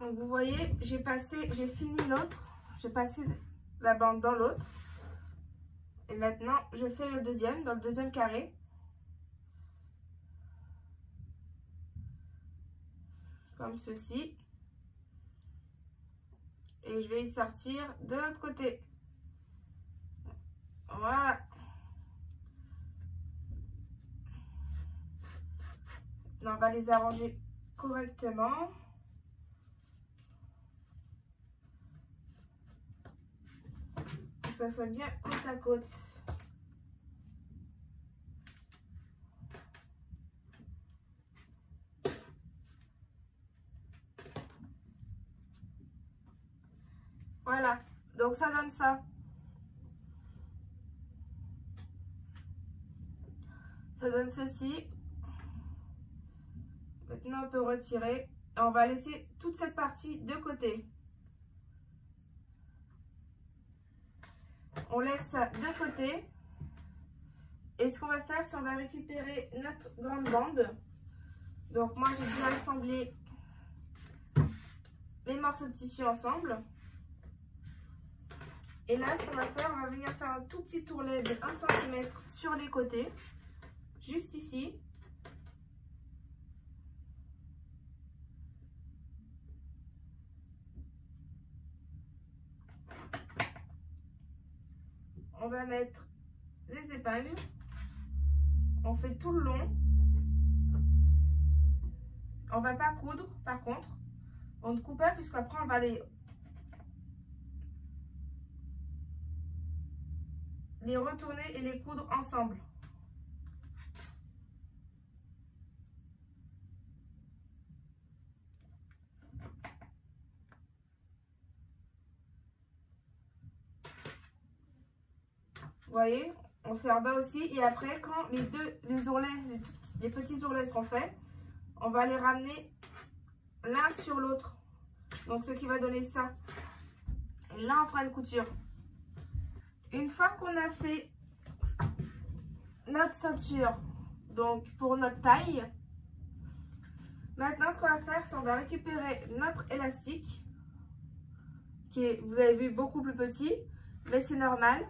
Donc vous voyez, j'ai fini l'autre, j'ai passé la bande dans l'autre. Et maintenant, je fais le deuxième, dans le deuxième carré. Comme ceci. Et je vais y sortir de l'autre côté. Voilà. On va les arranger correctement. Pour que ça soit bien côte à côte. Voilà, donc ça donne ça. Ça donne ceci. Maintenant, on peut retirer. Et on va laisser toute cette partie de côté. On laisse ça de côté. Et ce qu'on va faire, c'est on va récupérer notre grande bande. Donc moi, j'ai déjà assemblé les morceaux de tissu ensemble. Et là, ce qu'on va faire, on va venir faire un tout petit tournet de 1 cm sur les côtés. Juste ici. On va mettre des épingles. On fait tout le long. On va pas coudre, par contre. On ne coupe pas puisqu'après on va les retourner et les coudre ensemble. Vous voyez, on fait en bas aussi. Et après, quand les ourlets, les petits ourlets seront faits, on va les ramener l'un sur l'autre. Donc, ce qui va donner ça. Et là, on fera une couture. Une fois qu'on a fait notre ceinture, donc pour notre taille, maintenant, ce qu'on va faire, c'est on va récupérer notre élastique, qui est, vous avez vu, beaucoup plus petit, mais c'est normal.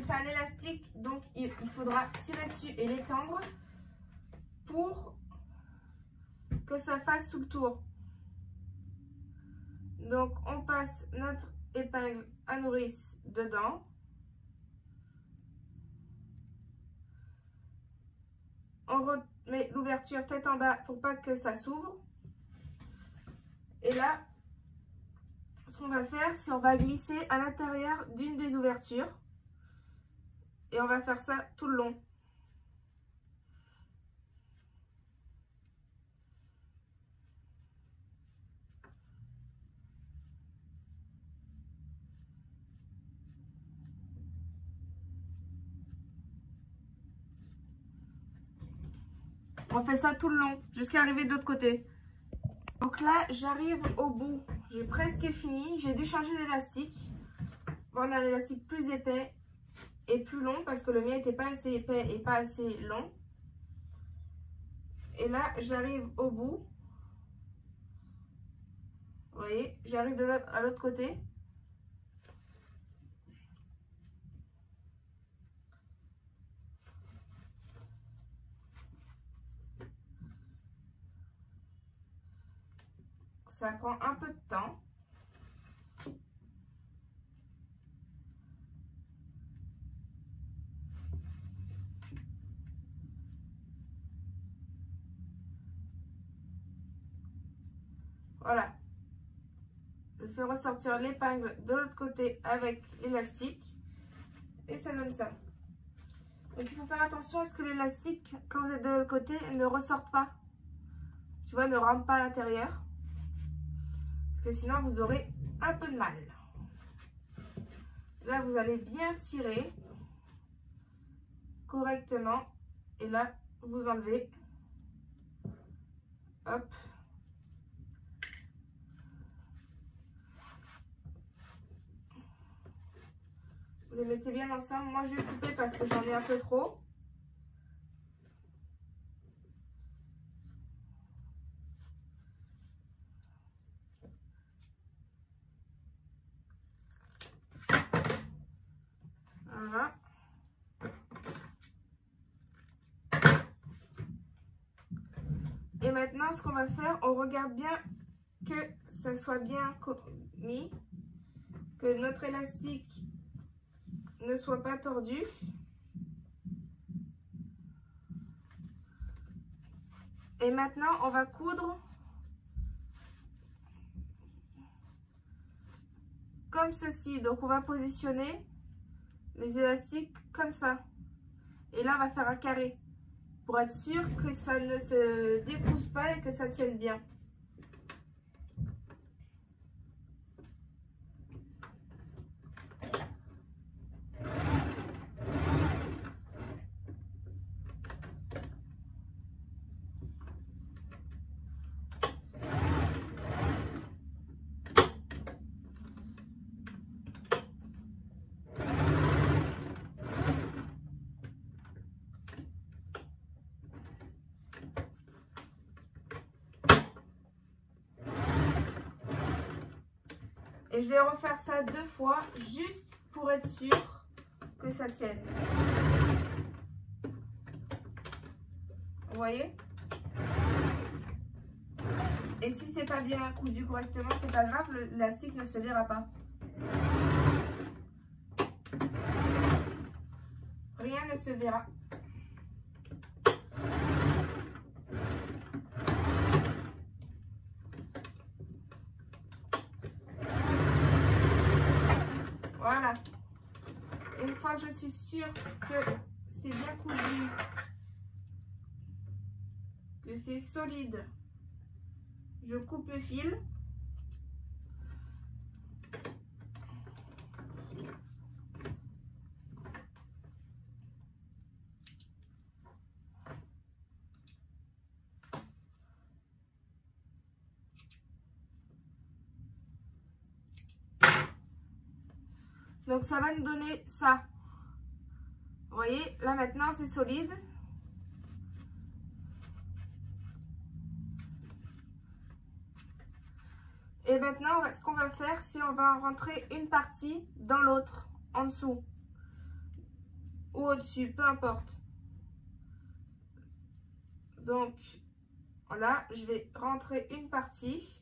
C'est un élastique, donc il faudra tirer dessus et l'étendre pour que ça fasse tout le tour. Donc on passe notre épingle à nourrice dedans. On remet l'ouverture tête en bas pour pas que ça s'ouvre. Et là, ce qu'on va faire, c'est on va glisser à l'intérieur d'une des ouvertures. Et on va faire ça tout le long. On fait ça tout le long, jusqu'à arriver de l'autre côté. Donc là, j'arrive au bout. J'ai presque fini. J'ai dû changer l'élastique. On a l'élastique plus épais et plus long parce que le mien n'était pas assez épais et pas assez long. Et là, j'arrive au bout. Vous voyez, j'arrive à l'autre côté. Ça prend un peu de temps. Voilà. Je fais ressortir l'épingle de l'autre côté avec l'élastique. Et ça donne ça. Donc il faut faire attention à ce que l'élastique, quand vous êtes de l'autre côté, ne ressorte pas. Tu vois, ne rentre pas à l'intérieur. Parce que sinon, vous aurez un peu de mal. Là, vous allez bien tirer correctement. Et là, vous enlevez. Hop. Vous les mettez bien ensemble. Moi, je vais couper parce que j'en ai un peu trop. Et maintenant, ce qu'on va faire, on regarde bien que ça soit bien mis, que notre élastique ne soit pas tordu. Et maintenant, on va coudre comme ceci. Donc, on va positionner les élastiques comme ça. Et là, on va faire un carré pour être sûr que ça ne se dépousse pas et que ça tienne bien. Et je vais refaire ça 2 fois, juste pour être sûr que ça tienne. Vous voyez? Et si c'est pas bien cousu correctement, c'est pas grave, l'élastique ne se verra pas. Rien ne se verra. Voilà. Une fois que je suis sûre que c'est bien cousu, que c'est solide, je coupe le fil. Donc ça va nous donner ça. Vous voyez, là maintenant c'est solide. Et maintenant, ce qu'on va faire, c'est on va rentrer une partie dans l'autre, en dessous ou au-dessus, peu importe. Donc, voilà, je vais rentrer une partie.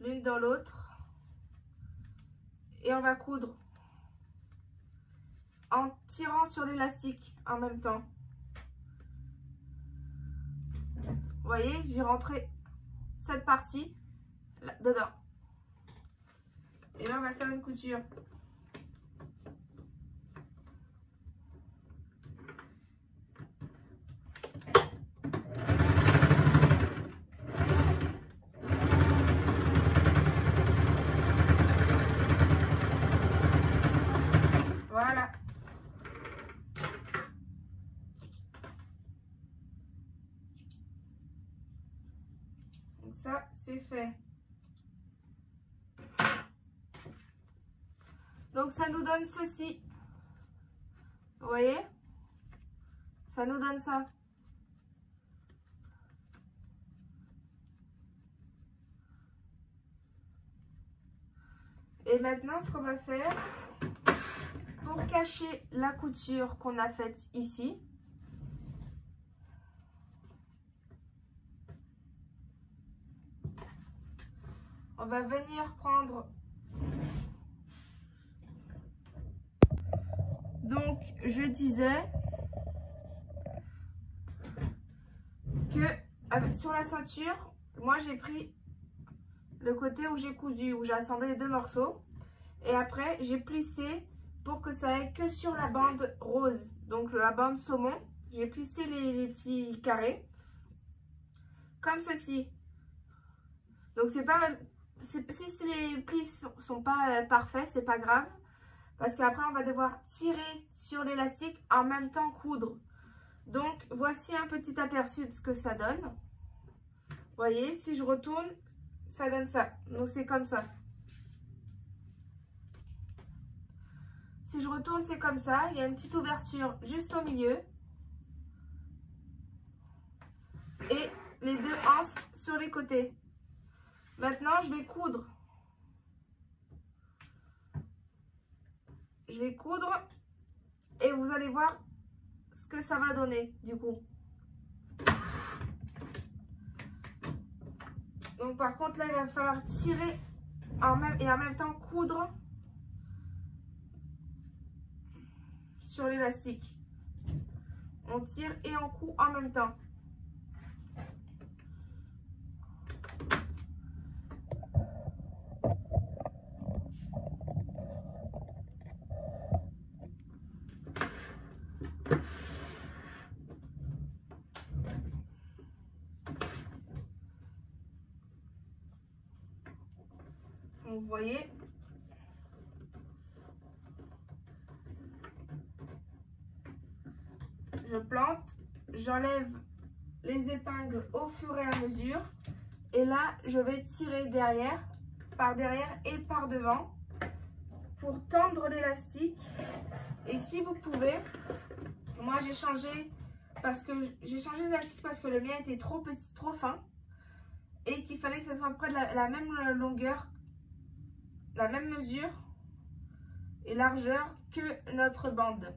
L'une dans l'autre. Et on va coudre en tirant sur l'élastique en même temps. Vous voyez, j'ai rentré cette partie là, dedans. Et là, on va faire une couture. Voilà. Donc ça, c'est fait. Donc ça nous donne ceci. Vous voyez? Ça nous donne ça. Et maintenant, ce qu'on va faire, pour cacher la couture qu'on a faite ici, on va venir prendre, donc je disais que sur la ceinture, moi j'ai pris le côté où j'ai cousu, où j'ai assemblé les deux morceaux, et après j'ai plissé pour que ça aille que sur la bande rose, donc la bande saumon. J'ai plissé les petits carrés comme ceci. Donc c'est pas, si les plis sont pas parfaits, c'est pas grave, parce qu'après on va devoir tirer sur l'élastique en même temps coudre. Donc voici un petit aperçu de ce que ça donne. Vous voyez, si je retourne, ça donne ça. Donc c'est comme ça. Si je retourne, c'est comme ça. Il y a une petite ouverture juste au milieu. Et les deux anses sur les côtés. Maintenant, je vais coudre. Je vais coudre et vous allez voir ce que ça va donner du coup. Donc par contre là il va falloir tirer et en même temps coudre sur l'élastique. On tire et on coud en même temps. Donc, vous voyez, je plante, j'enlève les épingles au fur et à mesure et là je vais tirer par derrière et par devant pour tendre l'élastique. Et si vous pouvez, moi j'ai changé l'élastique parce que le mien était trop petit, trop fin et qu'il fallait que ça soit à peu près de la même longueur, la même mesure et largeur que notre bande,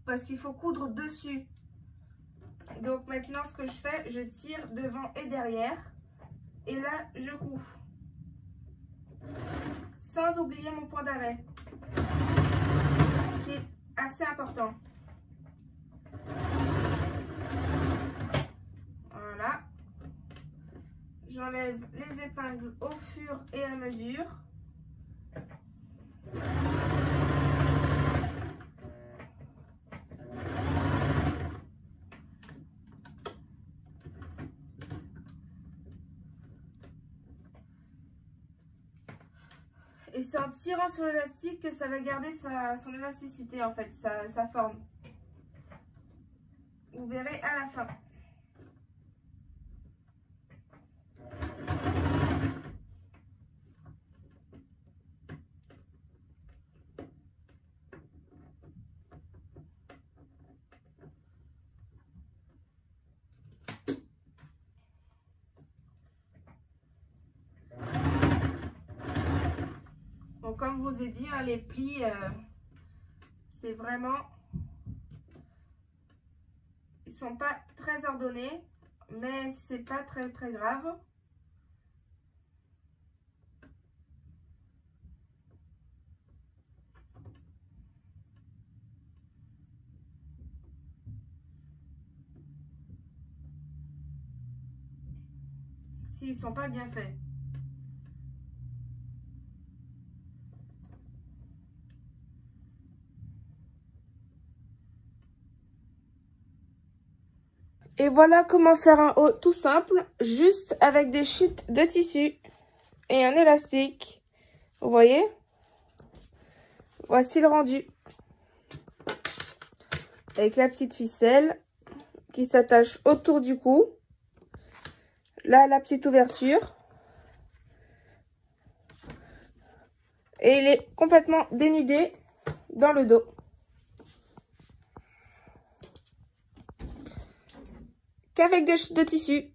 parce qu'il faut coudre dessus. Donc maintenant ce que je fais, je tire devant et derrière et là je couds sans oublier mon point d'arrêt qui est assez important. Voilà, j'enlève les épingles au fur et à mesure. Et c'est en tirant sur l'élastique que ça va garder son élasticité en fait, sa forme. Vous verrez à la fin. Donc comme je vous ai dit, hein, les plis, c'est vraiment... Ils sont pas très ordonnés, mais c'est pas très grave. S'ils sont pas bien faits. Et voilà comment faire un haut tout simple, juste avec des chutes de tissu et un élastique. Vous voyez? Voici le rendu. Avec la petite ficelle qui s'attache autour du cou. Là, la petite ouverture. Et il est complètement dénudé dans le dos. Qu'avec des chutes de tissu.